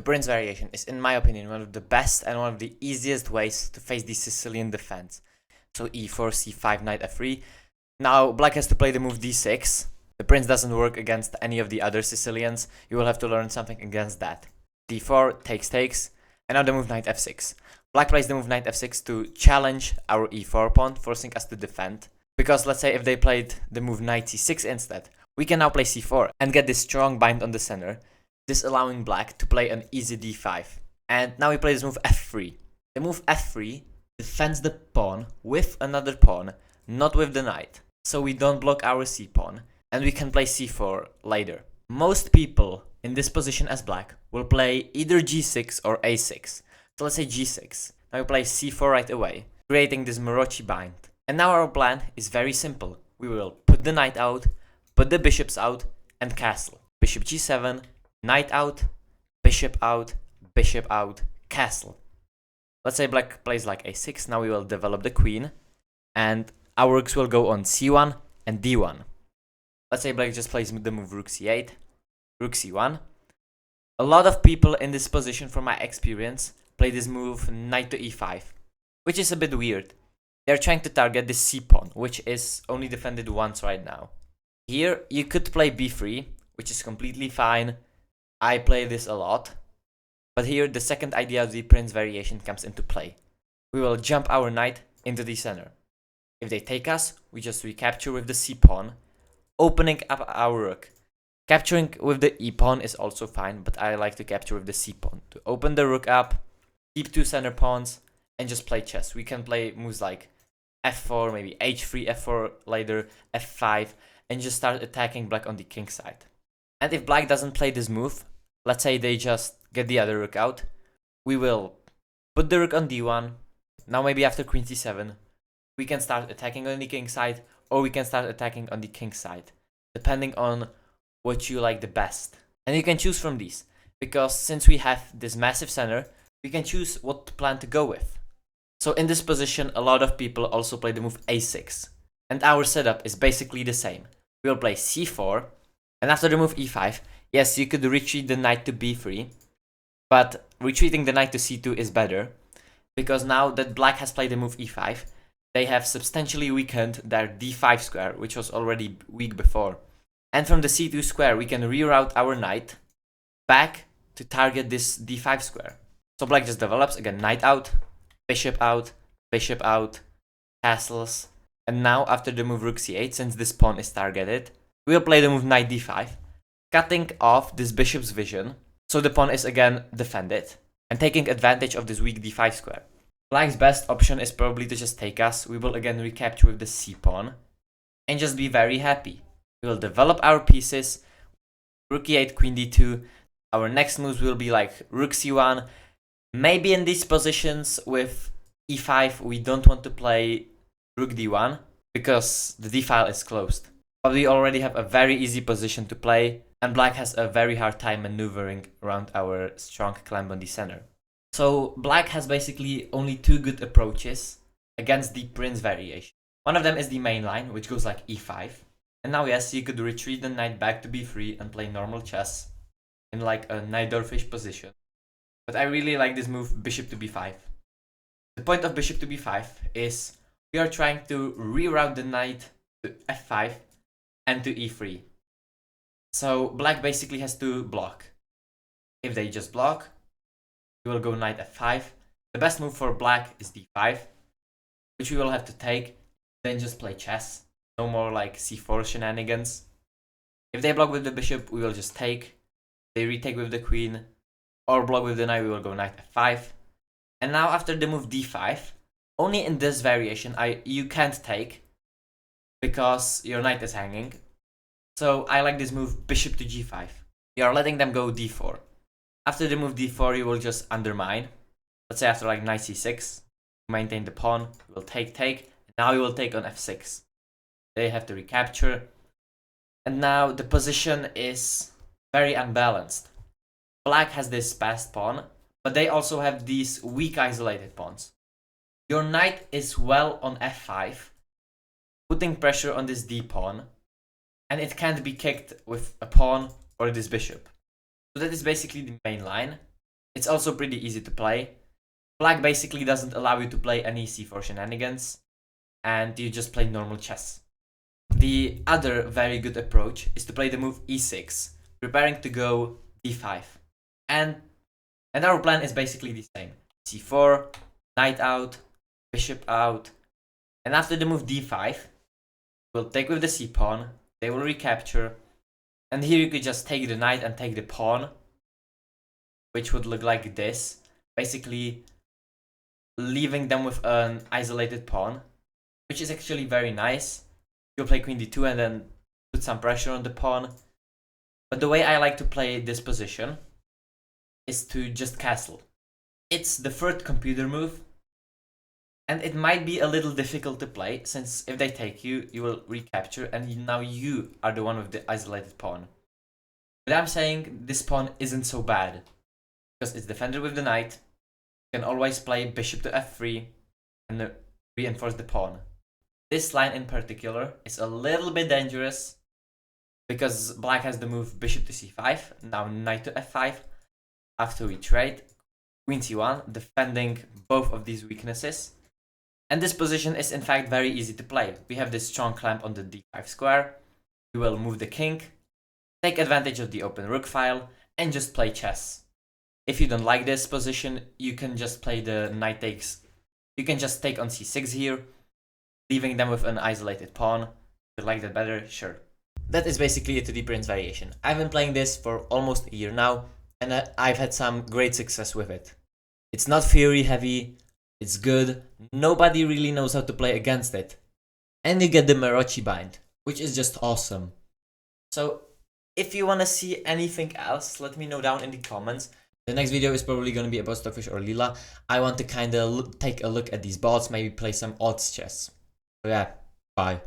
prince variation is, in my opinion, one of the best and one of the easiest ways to face the Sicilian defense. So e4, c5, knight f3. Now black has to play the move d6. The prince doesn't work against any of the other Sicilians. You will have to learn something against that. d4, takes, and now the move knight f6. Black plays the move knight f6 to challenge our e4 pawn, forcing us to defend. Because let's say if they played the move knight c6 instead, we can now play c4 and get this strong bind on the center, this allowing black to play an easy d5. And now we play this move f3. The move f3 defends the pawn with another pawn, not with the knight. So we don't block our c pawn, and we can play c4 later. Most people in this position as black will play either g6 or a6. So let's say g6. Now we play c4 right away, creating this Morochi bind. And now our plan is very simple. We will put the knight out, put the bishops out, and castle. Bishop g7, knight out, bishop out, castle. Let's say black plays like a6. Now we will develop the queen, and our rooks will go on c1 and d1. Let's say black just plays the move rook c8, rook c1. A lot of people in this position, from my experience, play this move knight to e5, which is a bit weird. They're trying to target this c pawn, which is only defended once right now. Here you could play b3, which is completely fine. I play this a lot. But here the second idea of the prince variation comes into play. We will jump our knight into the center. If they take us, we just recapture with the c pawn, opening up our rook. Capturing with the e pawn is also fine, but I like to capture with the c pawn to open the rook up, keep two center pawns, and just play chess. We can play moves like f4, maybe h3, f4 later, f5, and just start attacking black on the king side. And if black doesn't play this move, let's say they just get the other rook out, we will put the rook on d1. Now maybe after queen c7, we can start attacking on the king side, or we can start attacking on the king side, depending on what you like the best. And you can choose from these, because since we have this massive center, we can choose what plan to go with. So in this position, a lot of people also play the move a6. And our setup is basically the same. We will play c4, and after the move e5, yes, you could retreat the knight to b3, but retreating the knight to c2 is better, because now that black has played the move e5, they have substantially weakened their d5 square, which was already weak before. And from the c2 square, we can reroute our knight back to target this d5 square. So black just develops, again, knight out, bishop out, castles. And now after the move rook c8, since this pawn is targeted, we'll play the move knight d5, cutting off this bishop's vision, so the pawn is again defended, and taking advantage of this weak d5 square. Black's best option is probably to just take us. We will again recapture with the c pawn, and just be very happy. We will develop our pieces, rook e8, queen d2. Our next moves will be like rook c1. Maybe in these positions with e5, we don't want to play rook d1, because the d-file is closed. But we already have a very easy position to play, and black has a very hard time maneuvering around our strong clamp on the center. So black has basically only two good approaches against the prince variation. One of them is the main line, which goes like e5. And now yes, you could retreat the knight back to b3 and play normal chess in like a Najdorfish position. But I really like this move bishop to b5. The point of bishop to b5 is we are trying to reroute the knight to f5 and to e3. So black basically has to block. If they just block, we will go knight f5. The best move for black is d5, which we will have to take, then just play chess. No more like c4 shenanigans. If they block with the bishop, we will just take. They retake with the queen, or block with the knight, we will go knight f5. And now after the move d5, only in this variation you can't take, because your knight is hanging. So I like this move bishop to g5. You are letting them go d4. After the move d4, you will just undermine. Let's say after like knight c6, maintain the pawn, you will take. Now you will take on f6. They have to recapture. And now the position is very unbalanced. Black has this passed pawn, but they also have these weak isolated pawns. Your knight is well on f5, putting pressure on this d pawn, and it can't be kicked with a pawn or this bishop. So that is basically the main line. It's also pretty easy to play. Black basically doesn't allow you to play any c4 shenanigans, and you just play normal chess. The other very good approach is to play the move e6, preparing to go d5. And our plan is basically the same. c4, knight out, bishop out, and after the move d5, we'll take with the c pawn, they will recapture, and here you could just take the knight and take the pawn, which would look like this, basically leaving them with an isolated pawn, which is actually very nice. You'll play queen d2 and then put some pressure on the pawn. But the way I like to play this position is to just castle. It's the third computer move, and it might be a little difficult to play, since if they take you, you will recapture, and now you are the one with the isolated pawn. But I'm saying this pawn isn't so bad, because it's defended with the knight. You can always play bishop to f3 and reinforce the pawn. This line in particular is a little bit dangerous, because black has the move bishop to c5, now knight to f5. After we trade, queen c1, defending both of these weaknesses. And this position is in fact very easy to play. We have this strong clamp on the d5 square. We will move the king, take advantage of the open rook file, and just play chess. If you don't like this position, you can just play the knight takes. You can just take on c6 here, leaving them with an isolated pawn. If you like that better, sure. That is basically a 2D Prince variation. I've been playing this for almost a year now, and I've had some great success with it. It's not theory heavy, it's good, nobody really knows how to play against it. And you get the Marochi bind, which is just awesome. So, if you wanna see anything else, let me know down in the comments. The next video is probably gonna be about Stockfish or Lila. I want to kinda take a look at these bots, maybe play some odds chess. So yeah, bye.